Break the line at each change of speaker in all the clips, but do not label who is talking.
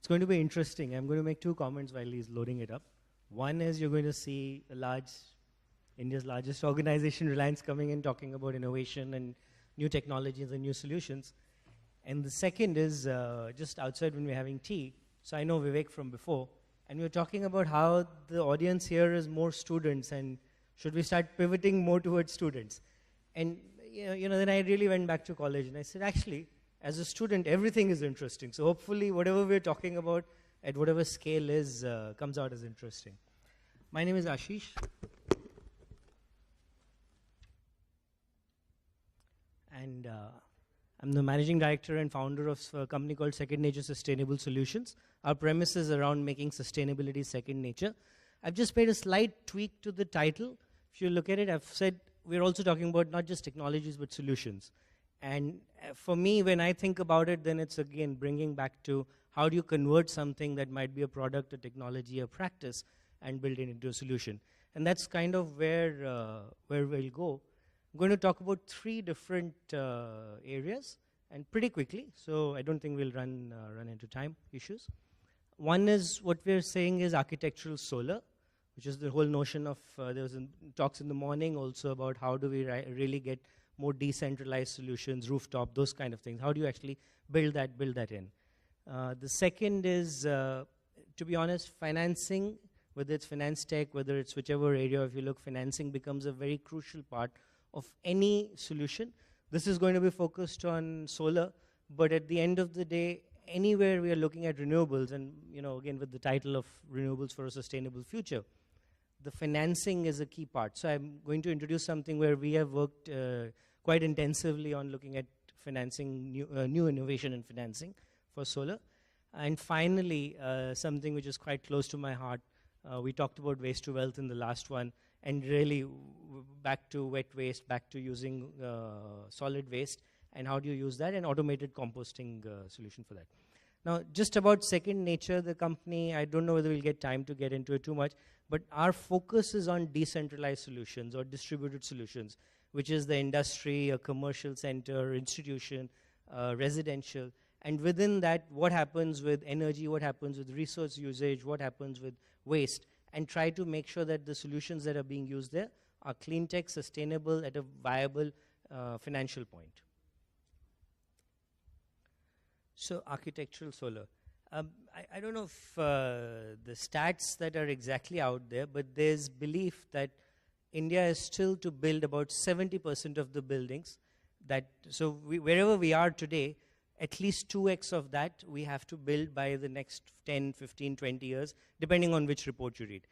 going to be interesting. I'm going to make two comments while he's loading it up. One is you're going to see India's largest organization, Reliance, coming in talking about innovation and new technologies and new solutions. And the second is just outside when we're having tea. So I know Vivek from before. And we were talking about how the audience here is more students and should we start pivoting more towards students. And then I really went back to college and I said, actually, as a student, everything is interesting. So hopefully whatever we're talking about at whatever scale is comes out as interesting. My name is Ashish. And I'm the managing director and founder of a company called Second Nature Sustainable Solutions. Our premise is around making sustainability second nature. I've just made a slight tweak to the title. If you look at it, I've said we're also talking about not just technologies but solutions. And for me, when I think about it, then it's again bringing back to how do you convert something that might be a product, a technology, a practice, and build it into a solution. And that's kind of where we'll go. I'm going to talk about three different areas, and pretty quickly, so I don't think we'll run into time issues. One is what we're saying is architectural solar, which is the whole notion of, there was talks in the morning also about how do we really get more decentralized solutions, rooftop, those kind of things. How do you actually build that in? The second is, to be honest, financing, whether it's finance tech, whether it's whichever area, if you look, financing becomes a very crucial part of any solution. This is going to be focused on solar, but at the end of the day, anywhere we are looking at renewables, and again with the title of Renewables for a Sustainable Future, the financing is a key part. So I'm going to introduce something where we have worked quite intensively on looking at financing, new innovation in financing for solar. And finally, something which is quite close to my heart, we talked about waste to wealth in the last one, and really back to wet waste, back to using solid waste, and how do you use that, and automated composting solution for that. Now, just about Second Nature, the company, I don't know whether we'll get time to get into it too much, but our focus is on decentralized solutions or distributed solutions, which is the industry, a commercial center, institution, residential. And within that, what happens with energy, what happens with resource usage, what happens with waste, and try to make sure that the solutions that are being used there are clean tech, sustainable, at a viable financial point. So architectural solar. I don't know if the stats that are exactly out there, but there's belief that India is still to build about 70% of the buildings. So wherever we are today, at least 2x of that we have to build by the next 10, 15, 20 years, depending on which report you read.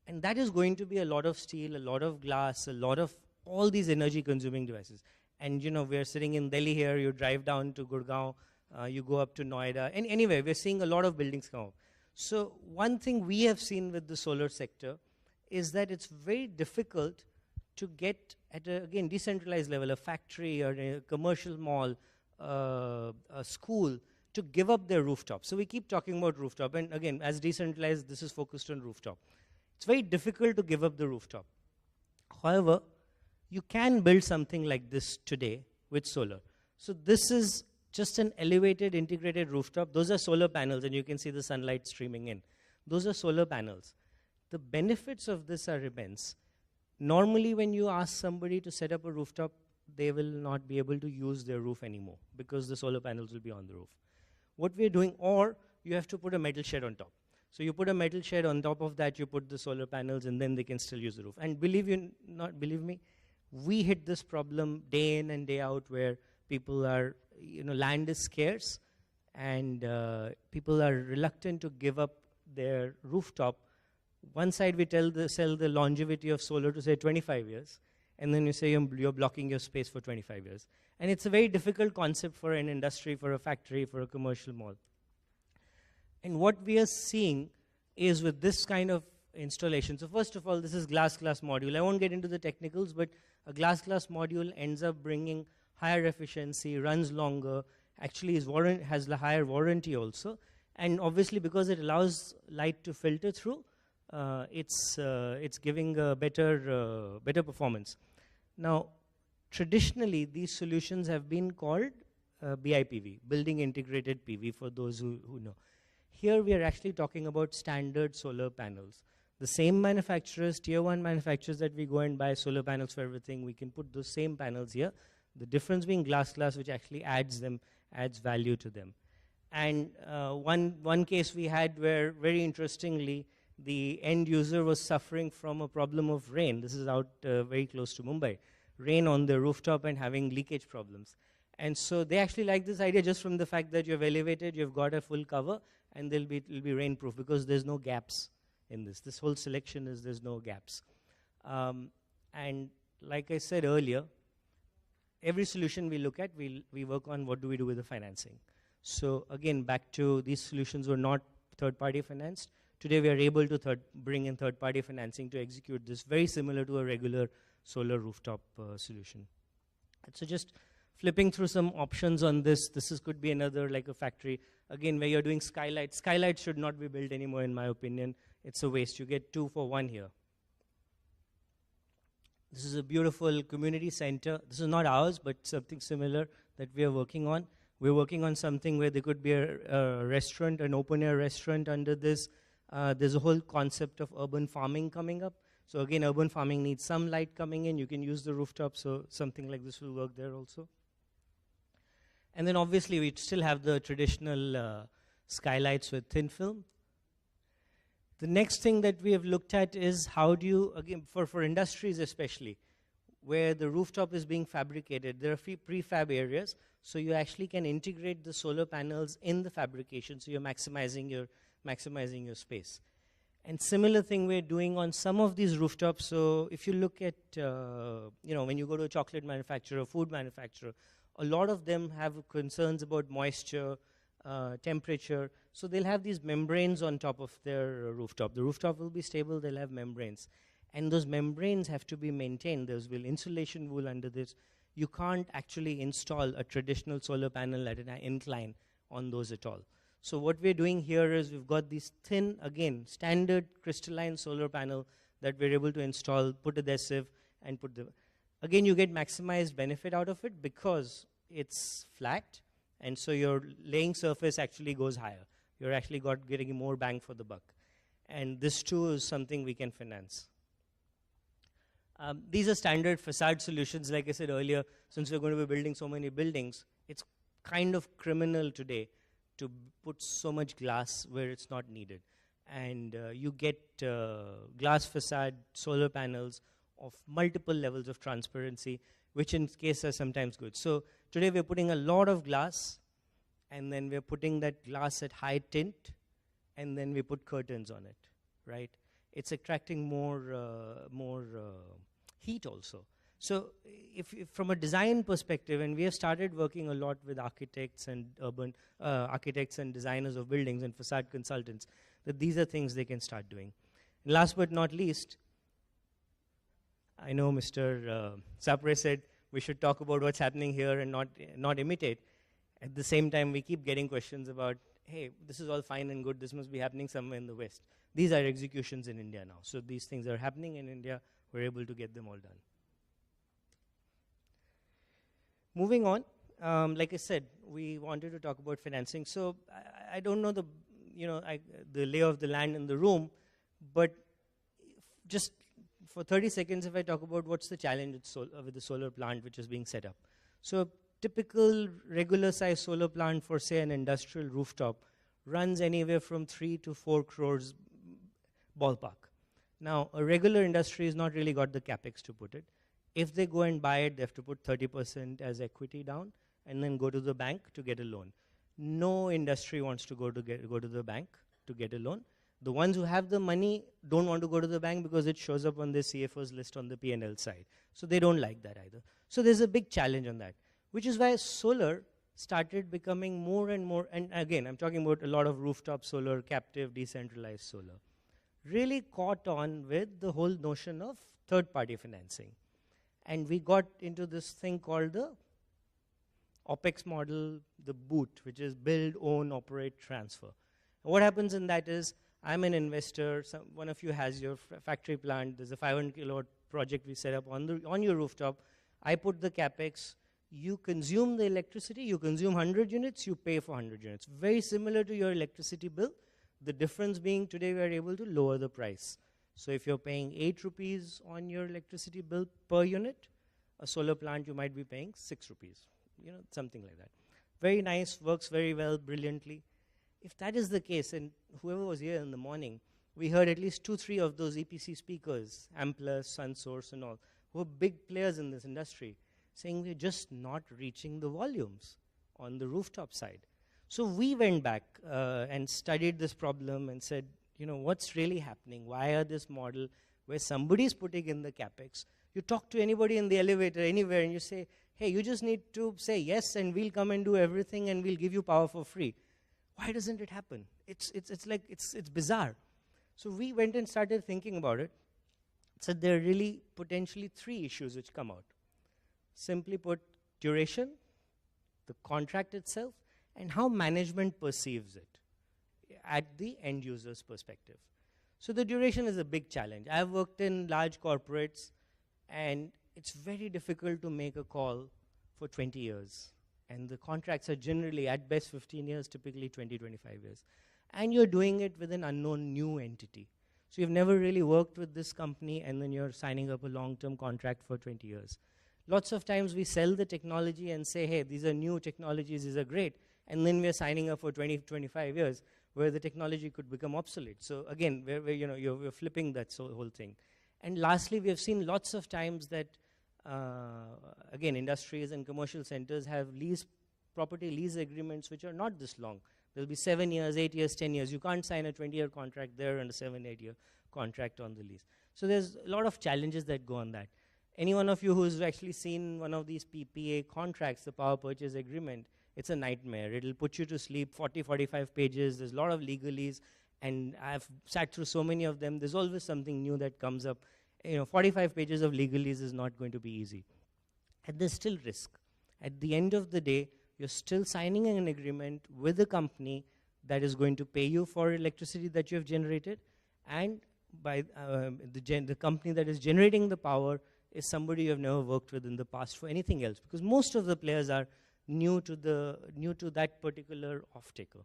And that is going to be a lot of steel, a lot of glass, a lot of all these energy consuming devices. And we're sitting in Delhi here, you drive down to Gurgaon, you go up to Noida, and anyway, we're seeing a lot of buildings come up. So one thing we have seen with the solar sector is that it's very difficult to get at a, again, decentralized level, a factory or a commercial mall, a school, to give up their rooftop. So we keep talking about rooftop, and again, as decentralized, this is focused on rooftop. It's very difficult to give up the rooftop. However, you can build something like this today with solar. So this is just an elevated integrated rooftop. Those are solar panels, and you can see the sunlight streaming in. Those are solar panels. The benefits of this are immense. Normally, when you ask somebody to set up a rooftop, they will not be able to use their roof anymore because the solar panels will be on the roof. What we're doing, or you have to put a metal shed on top. So you put a metal shed on top of that, you put the solar panels, and then they can still use the roof. And believe me, we hit this problem day in and day out where people are, land is scarce, and people are reluctant to give up their rooftop. One side we sell the longevity of solar to say 25 years, and then you say you're blocking your space for 25 years. And it's a very difficult concept for an industry, for a factory, for a commercial mall. And what we are seeing is with this kind of installation, so first of all, this is glass module. I won't get into the technicals, but a glass module ends up bringing higher efficiency, runs longer, actually has a higher warranty also. And obviously, because it allows light to filter through, it's giving a better performance. Now, traditionally, these solutions have been called BIPV, Building Integrated PV, for those who know. Here we are actually talking about standard solar panels. The same manufacturers, tier 1 manufacturers that we go and buy solar panels for everything, we can put those same panels here. The difference being glass, which actually adds value to them. And one case we had where, very interestingly, the end user was suffering from a problem of rain. This is out very close to Mumbai. Rain on the rooftop and having leakage problems. And so they actually like this idea just from the fact that you've elevated, you've got a full cover, and it'll be rainproof because there's no gaps in this. This whole selection is there's no gaps. And like I said earlier, every solution we look at, we work on what do we do with the financing. So again, back to these solutions were not third-party financed. Today we are able to bring in third-party financing to execute this, very similar to a regular solar rooftop solution. And so just flipping through some options on this could be another, like a factory. Again, where you're doing skylights. Skylights should not be built anymore, in my opinion. It's a waste. You get 2 for 1 here. This is a beautiful community center. This is not ours, but something similar that we are working on. We're working on something where there could be a restaurant, an open-air restaurant under this. There's a whole concept of urban farming coming up. So again, urban farming needs some light coming in. You can use the rooftop, so something like this will work there also. And then obviously we still have the traditional skylights with thin film. The next thing that we have looked at is how do you, again, for industries especially, where the rooftop is being fabricated, there are prefab areas, so you actually can integrate the solar panels in the fabrication, so you're maximizing your space. And similar thing we're doing on some of these rooftops. So if you look at, when you go to a chocolate manufacturer, food manufacturer, a lot of them have concerns about moisture, temperature. So they'll have these membranes on top of their rooftop. The rooftop will be stable, they'll have membranes. And those membranes have to be maintained. There's insulation wool under this. You can't actually install a traditional solar panel at an incline on those at all. So what we're doing here is we've got these thin, again, standard crystalline solar panel that we're able to install, put adhesive, and again, you get maximized benefit out of it because it's flat, and so your laying surface actually goes higher. You're actually getting more bang for the buck. And this too is something we can finance. These are standard facade solutions. Like I said earlier, since we're going to be building so many buildings, it's kind of criminal today to put so much glass where it's not needed. And you get glass facade solar panels of multiple levels of transparency, which in case are sometimes good. So today we're putting a lot of glass, and then we're putting that glass at high tint, and then we put curtains on it, right? It's attracting more heat also. So if from a design perspective, and we have started working a lot with architects and architects and designers of buildings and facade consultants, that these are things they can start doing. And last but not least, I know Mr. Sapre said we should talk about what's happening here and not imitate. At the same time, we keep getting questions about, hey, this is all fine and good. This must be happening somewhere in the West. These are executions in India now. So these things are happening in India. We're able to get them all done. Moving on, like I said, we wanted to talk about financing. So I don't know the lay of the land in the room, but just for 30 seconds, if I talk about what's the challenge with the solar plant which is being set up. So typical regular size solar plant for, say, an industrial rooftop runs anywhere from 3 to 4 crores ballpark. Now, a regular industry has not really got the capex to put it. If they go and buy it, they have to put 30% as equity down and then go to the bank to get a loan. No industry wants to go to the bank to get a loan. The ones who have the money don't want to go to the bank because it shows up on the CFO's list on the P&L side. So they don't like that either. So there's a big challenge on that, which is why solar started becoming more and more, and again, I'm talking about a lot of rooftop solar, captive, decentralized solar, really caught on with the whole notion of third-party financing. And we got into this thing called the OPEX model, the BOOT, which is build, own, operate, transfer. And what happens in that is, I'm an investor, one of you has your factory plant, there's a 500 kilowatt project we set up on your rooftop, I put the capex, you consume the electricity, you consume 100 units, you pay for 100 units. Very similar to your electricity bill. The difference being today we are able to lower the price. So if you're paying 8 rupees on your electricity bill per unit, a solar plant you might be paying 6 rupees, something like that. Very nice, works very well, brilliantly. If that is the case, and whoever was here in the morning, we heard at least 2-3 of those EPC speakers, Amplus, SunSource and all, who are big players in this industry, saying we're just not reaching the volumes on the rooftop side. So we went back and studied this problem and said, what's really happening? Why are this model where somebody's putting in the capex? You talk to anybody in the elevator, anywhere, and you say, hey, you just need to say yes and we'll come and do everything and we'll give you power for free. Why doesn't it happen? It's bizarre. So we went and started thinking about it. So there are really potentially 3 issues which come out. Simply put, duration, the contract itself, and how management perceives it at the end user's perspective. So the duration is a big challenge. I've worked in large corporates, and it's very difficult to make a call for 20 years. And the contracts are generally, at best, 15 years, typically 20, 25 years. And you're doing it with an unknown new entity. So you've never really worked with this company, and then you're signing up a long-term contract for 20 years. Lots of times we sell the technology and say, hey, these are new technologies, these are great. And then we're signing up for 20, 25 years, where the technology could become obsolete. So again, you're flipping that whole thing. And lastly, we have seen lots of times that, again, industries and commercial centers have property lease agreements which are not this long. There'll be 7 years, 8 years, 10 years. You can't sign a 20-year contract there and a 7-8-year contract on the lease. So there's a lot of challenges that go on that. Any one of you who's actually seen one of these PPA contracts, the power purchase agreement, it's a nightmare. It'll put you to sleep, 40, 45 pages. There's a lot of legalese, and I've sat through so many of them. There's always something new that comes up. 45 pages of legalese is not going to be easy. And there's still risk. At the end of the day, you're still signing an agreement with a company that is going to pay you for electricity that you have generated, and by the company that is generating the power is somebody you have never worked with in the past for anything else, because most of the players are new to that particular off-taker.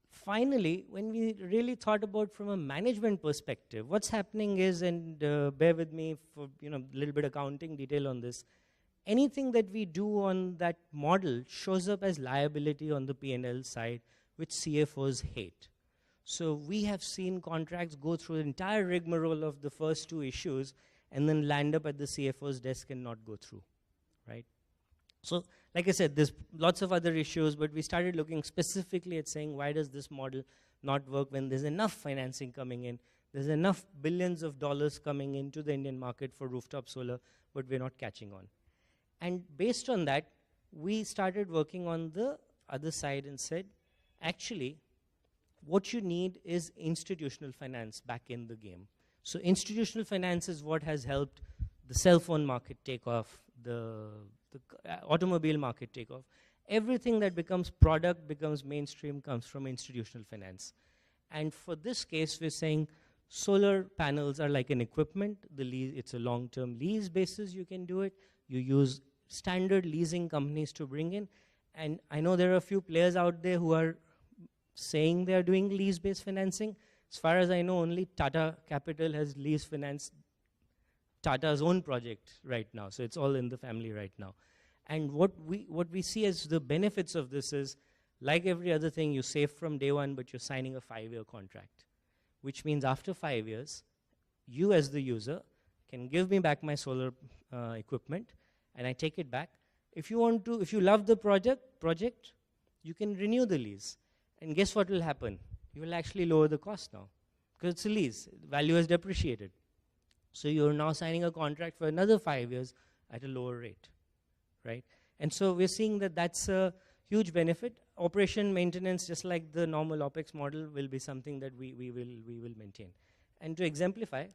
Finally, when we really thought about from a management perspective, what's happening is, and bear with me for a little bit accounting detail on this, anything that we do on that model shows up as liability on the P&L side, which CFOs hate. So we have seen contracts go through the entire rigmarole of the first 2 issues and then land up at the CFO's desk and not go through, right? So, like I said, there's lots of other issues, but we started looking specifically at saying, why does this model not work when there's enough financing coming in, there's enough billions of dollars coming into the Indian market for rooftop solar, but we're not catching on. And based on that, we started working on the other side and said, actually, what you need is institutional finance back in the game. So institutional finance is what has helped the cell phone market take off, the automobile market take off. Everything that becomes product, becomes mainstream, comes from institutional finance. And for this case, we're saying solar panels are like an equipment. It's a long-term lease basis, you can do it. You use standard leasing companies to bring in. And I know there are a few players out there who are saying they're doing lease-based financing. As far as I know, only Tata Capital has lease financed Tata's own project right now. So it's all in the family right now. And what we see as the benefits of this is, like every other thing, you save from day one, but you're signing a 5-year contract, which means after 5 years, you as the user can give me back my solar equipment, and I take it back. If you love the project, you can renew the lease. And guess what will happen? You will actually lower the cost now, because it's a lease. Value has depreciated. So you're now signing a contract for another 5 years at a lower rate, right? And so we're seeing that that's a huge benefit. Operation maintenance, just like the normal OpEx model, will be something that we will maintain. And to exemplify,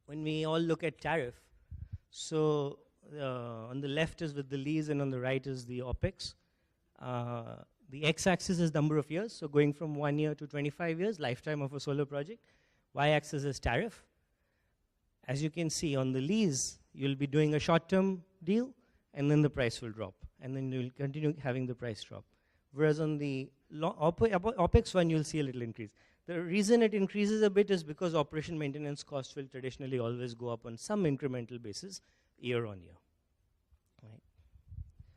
when we all look at tariff, so on the left is with the lease and on the right is the OpEx. The x-axis is number of years, so going from 1 year to 25 years, lifetime of a solar project. Y-axis is tariff. As you can see on the lease, you'll be doing a short-term deal, and then the price will drop, and then you'll continue having the price drop. Whereas on the OPEX one, you'll see a little increase. The reason it increases a bit is because operation maintenance costs will traditionally always go up on some incremental basis year on year. Right.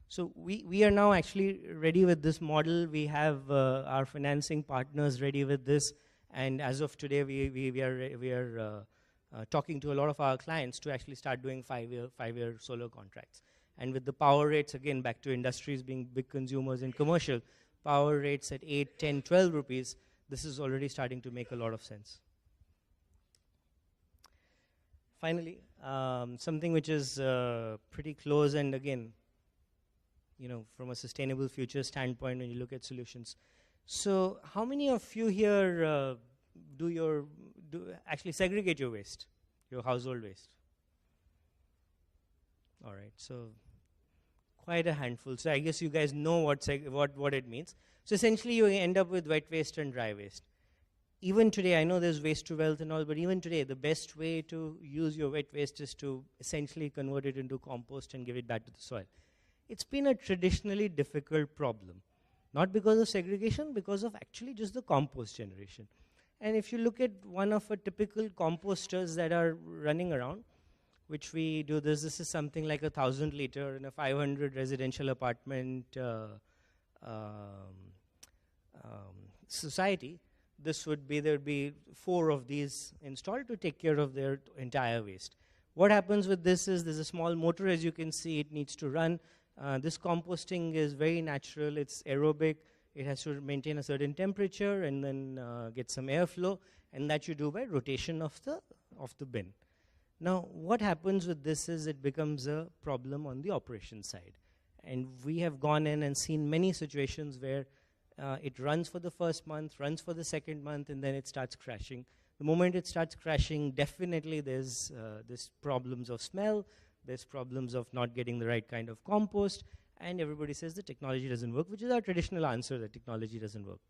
So we are now actually ready with this model. We have our financing partners ready with this, and as of today, we are talking to a lot of our clients to actually start doing five-year solar contracts. And with the power rates, again, back to industries being big consumers in commercial, power rates at 8, 10, 12 rupees, this is already starting to make a lot of sense. Finally, something which is pretty close, and again, from a sustainable future standpoint, when you look at solutions. So how many of you here actually segregate your waste, your household waste? All right, so quite a handful. So I guess you guys know what it means. So essentially, you end up with wet waste and dry waste. Even today, I know there's waste to wealth and all, but even today, the best way to use your wet waste is to essentially convert it into compost and give it back to the soil. It's been a traditionally difficult problem, not because of segregation, because of actually just the compost generation. And if you look at one of our typical composters that are running around, which we do this is something like 1,000 liter in a 500 residential apartment society. This would be, there would be 4 of these installed to take care of their entire waste. What happens with this is there's a small motor, as you can see, it needs to run. This composting is very natural, it's aerobic, it has to maintain a certain temperature and then get some airflow, and that you do by rotation of the bin. Now, what happens with this is it becomes a problem on the operation side. And we have gone in and seen many situations where it runs for the first month, runs for the second month, and then it starts crashing. The moment it starts crashing, definitely there's problems of smell, there's problems of not getting the right kind of compost, and everybody says the technology doesn't work, which is our traditional answer that technology doesn't work.